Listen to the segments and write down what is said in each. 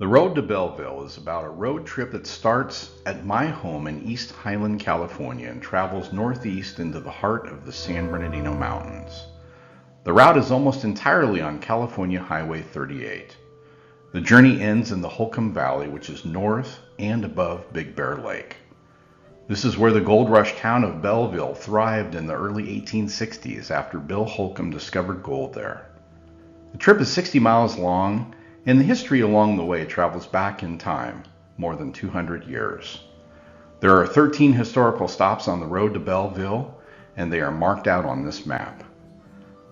The road to Belleville is about a road trip that starts at my home in East Highland, California, and travels northeast into the heart of the San Bernardino Mountains. The route is almost entirely on California Highway 38. The journey ends in the Holcomb Valley, which is north and above Big Bear Lake. This is where the gold rush town of Belleville thrived in the early 1860s after Bill Holcomb discovered gold there. The trip is 60 miles long, and the history along the way travels back in time, more than 200 years. There are 13 historical stops on the road to Belleville, and they are marked out on this map.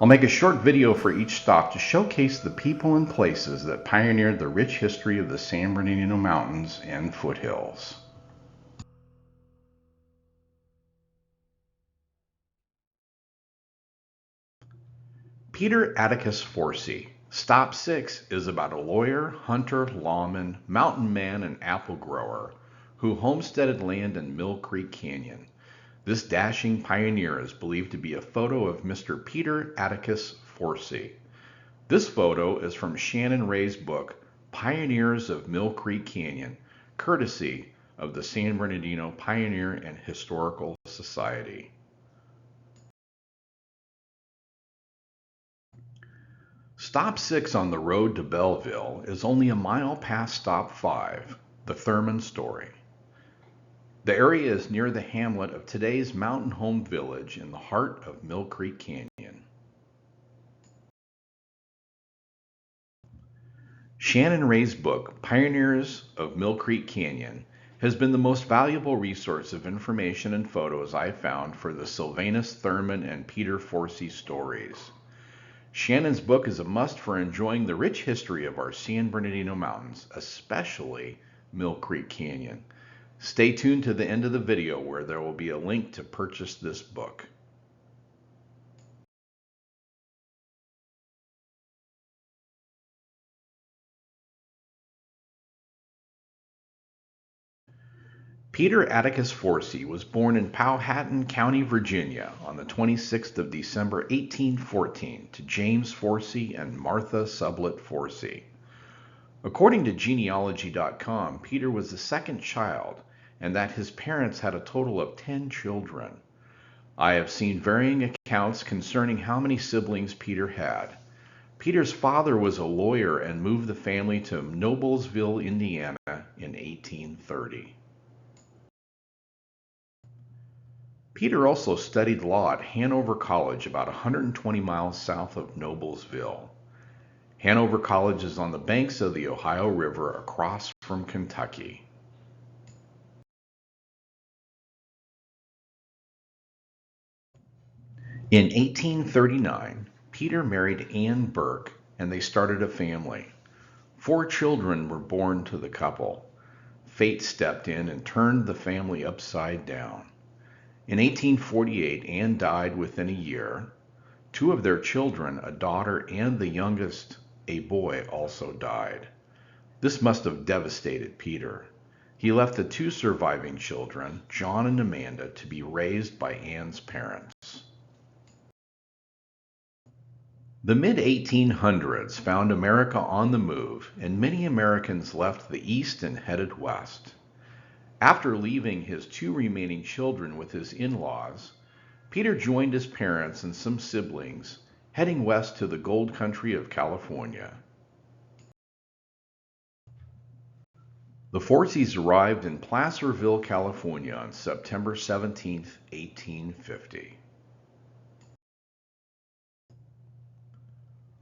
I'll make a short video for each stop to showcase the people and places that pioneered the rich history of the San Bernardino Mountains and foothills. Peter Atticus Forsee. Stop 6 is about a lawyer, hunter, lawman, mountain man, and apple grower who homesteaded land in Mill Creek Canyon. This dashing pioneer is believed to be a photo of Mr. Peter Atticus Forsee. This photo is from Shannon Wray's book, Pioneers of Mill Creek Canyon, courtesy of the San Bernardino Pioneer and Historical Society. Stop 6 on the road to Belleville is only a mile past Stop 5, the Thurman story. The area is near the hamlet of today's Mountain Home Village in the heart of Mill Creek Canyon. Shannon Wray's book, Pioneers of Mill Creek Canyon, has been the most valuable resource of information and photos I've found for the Sylvanus, Thurman, and Peter Forsee stories. Shannon's book is a must for enjoying the rich history of our San Bernardino Mountains, especially Mill Creek Canyon. Stay tuned to the end of the video where there will be a link to purchase this book. Peter Atticus Forsee was born in Powhatan County, Virginia on the 26th of December 1814 to James Forsee and Martha Sublett Forsee. According to genealogy.com, Peter was the second child and that his parents had a total of 10 children. I have seen varying accounts concerning how many siblings Peter had. Peter's father was a lawyer and moved the family to Noblesville, Indiana in 1830. Peter also studied law at Hanover College about 120 miles south of Noblesville. Hanover College is on the banks of the Ohio River across from Kentucky. In 1839, Peter married Anne Burke and they started a family. 4 children were born to the couple. Fate stepped in and turned the family upside down. In 1848, Anne died within a year. 2 of their children, a daughter and the youngest, a boy, also died. This must have devastated Peter. He left the 2 surviving children, John and Amanda, to be raised by Anne's parents. The mid-1800s found America on the move, and many Americans left the East and headed west. After leaving his 2 remaining children with his in-laws, Peter joined his parents and some siblings, heading west to the gold country of California. The Forsees arrived in Placerville, California on September 17, 1850.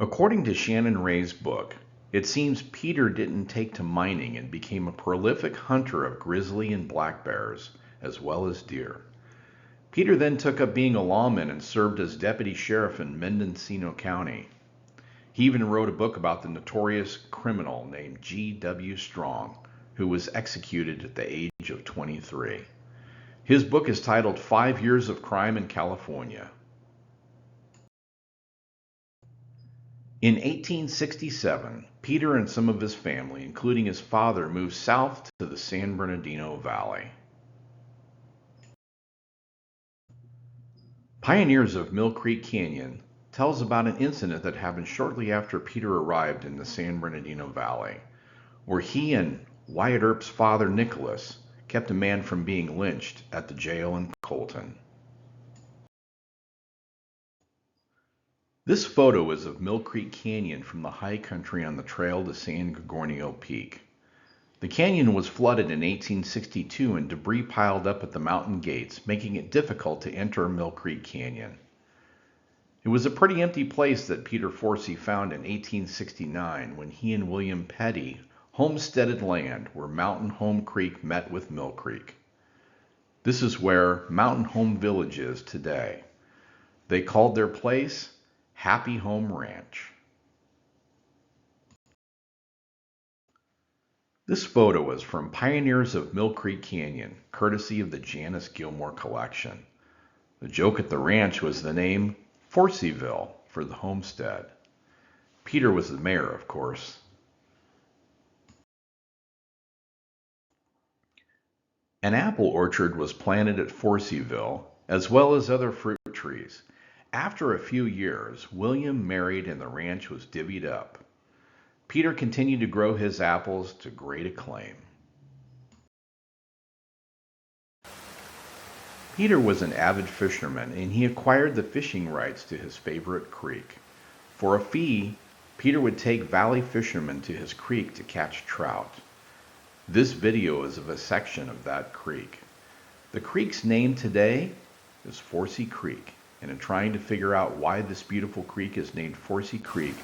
According to Shannon Wray's book, it seems Peter didn't take to mining and became a prolific hunter of grizzly and black bears, as well as deer. Peter then took up being a lawman and served as deputy sheriff in Mendocino County. He even wrote a book about the notorious criminal named G.W. Strong, who was executed at the age of 23. His book is titled 5 Years of Crime in California. In 1867, Peter and some of his family, including his father, moved south to the San Bernardino Valley. Pioneers of Mill Creek Canyon tells about an incident that happened shortly after Peter arrived in the San Bernardino Valley. where he and Wyatt Earp's father Nicholas kept a man from being lynched at the jail in Colton. This photo is of Mill Creek Canyon from the high country on the trail to San Gorgonio Peak. The canyon was flooded in 1862 and debris piled up at the mountain gates, making it difficult to enter Mill Creek Canyon. It was a pretty empty place that Peter Forsee found in 1869 when he and William Petty homesteaded land where Mountain Home Creek met with Mill Creek. This is where Mountain Home Village is today. They called their place Happy Home Ranch. This photo is from Pioneers of Mill Creek Canyon, courtesy of the Janice Gilmore collection. The joke at the ranch was the name Forseeville for the homestead. Peter was the mayor, of course. An apple orchard was planted at Forseeville, as well as other fruit trees. After a few years, William married and the ranch was divvied up. Peter continued to grow his apples to great acclaim. Peter was an avid fisherman, and he acquired the fishing rights to his favorite creek. For a fee, Peter would take valley fishermen to his creek to catch trout. This video is of a section of that creek. The creek's name today is Forsee Creek, and in trying to figure out why this beautiful creek is named Forsee Creek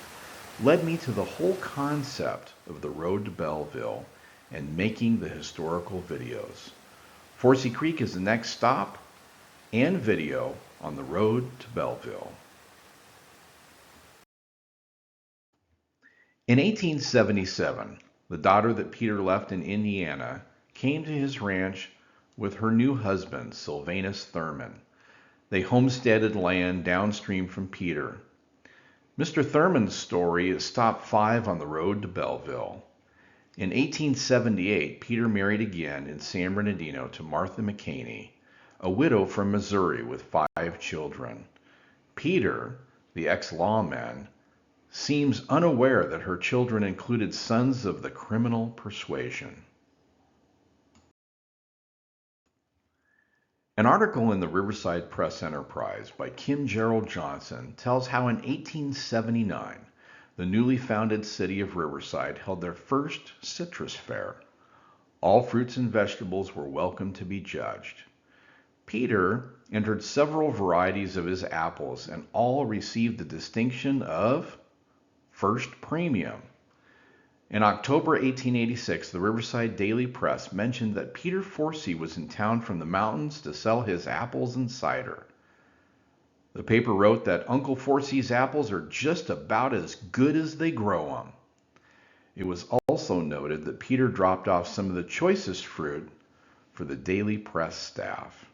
led me to the whole concept of the road to Belleville and making the historical videos. Forsee Creek is the next stop and video on the road to Belleville. In 1877, the daughter that Peter left in Indiana came to his ranch with her new husband, Sylvanus Thurman. They homesteaded land downstream from Peter. Mr. Thurman's story is stop 5 on the road to Belleville. In 1878, Peter married again in San Bernardino to Martha McKaney, a widow from Missouri with 5 children. Peter, the ex-lawman, seems unaware that her children included sons of the criminal persuasion. An article in the Riverside Press Enterprise by Kim Gerald Johnson tells how in 1879, the newly founded city of Riverside held their first citrus fair. All fruits and vegetables were welcome to be judged. Peter entered several varieties of his apples, and all received the distinction of First Premium. In October 1886, the Riverside Daily Press mentioned that Peter Forsee was in town from the mountains to sell his apples and cider. The paper wrote that Uncle Forsee's apples are just about as good as they grow them. It was also noted that Peter dropped off some of the choicest fruit for the Daily Press staff.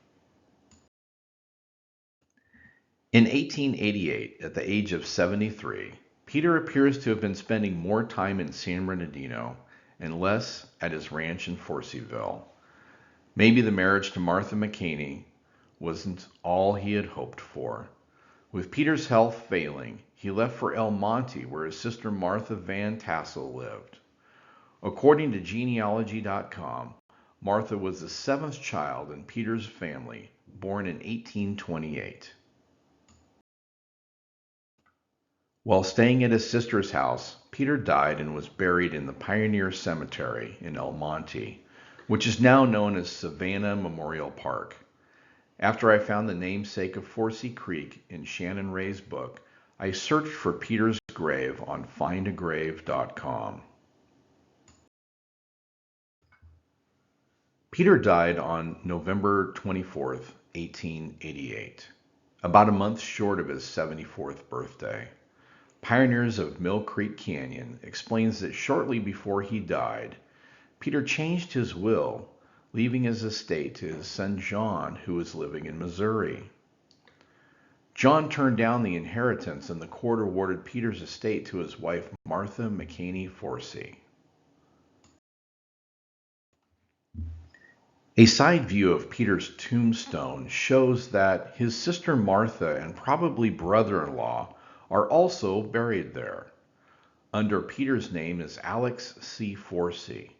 In 1888, at the age of 73, Peter appears to have been spending more time in San Bernardino and less at his ranch in Forseeville. Maybe the marriage to Martha McKaney wasn't all he had hoped for. With Peter's health failing, he left for El Monte, where his sister Martha Van Tassel lived. According to genealogy.com, Martha was the 7th child in Peter's family, born in 1828. While staying at his sister's house, Peter died and was buried in the Pioneer Cemetery in El Monte, which is now known as Savannah Memorial Park. After I found the namesake of Forsee Creek in Shannon Wray's book, I searched for Peter's grave on findagrave.com. Peter died on November 24th, 1888, about a month short of his 74th birthday. Pioneers of Mill Creek Canyon explains that shortly before he died, Peter changed his will, leaving his estate to his son John, who was living in Missouri. John turned down the inheritance, and the court awarded Peter's estate to his wife Martha McKaney Forsee. A side view of Peter's tombstone shows that his sister Martha and probably brother-in-law are also buried there. under Peter's name is Alex C. Forsee.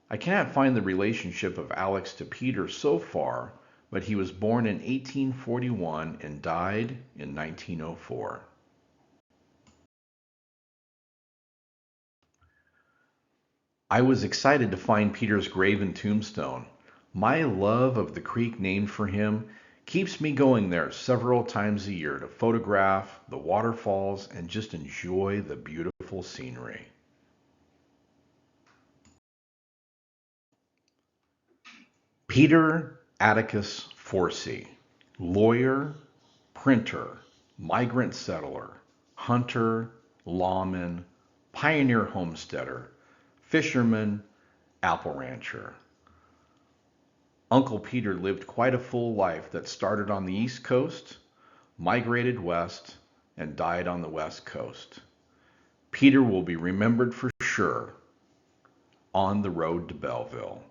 I cannot find the relationship of Alex to Peter so far, but he was born in 1841 and died in 1904. I was excited to find Peter's grave and tombstone. My love of the creek named for him keeps me going there several times a year to photograph the waterfalls and just enjoy the beautiful scenery. Peter Atticus Forsee, lawyer, printer, migrant settler, hunter, lawman, pioneer homesteader, fisherman, apple rancher. Uncle Peter lived quite a full life that started on the East Coast, migrated west, and died on the West Coast. Peter will be remembered for sure on the road to Belleville.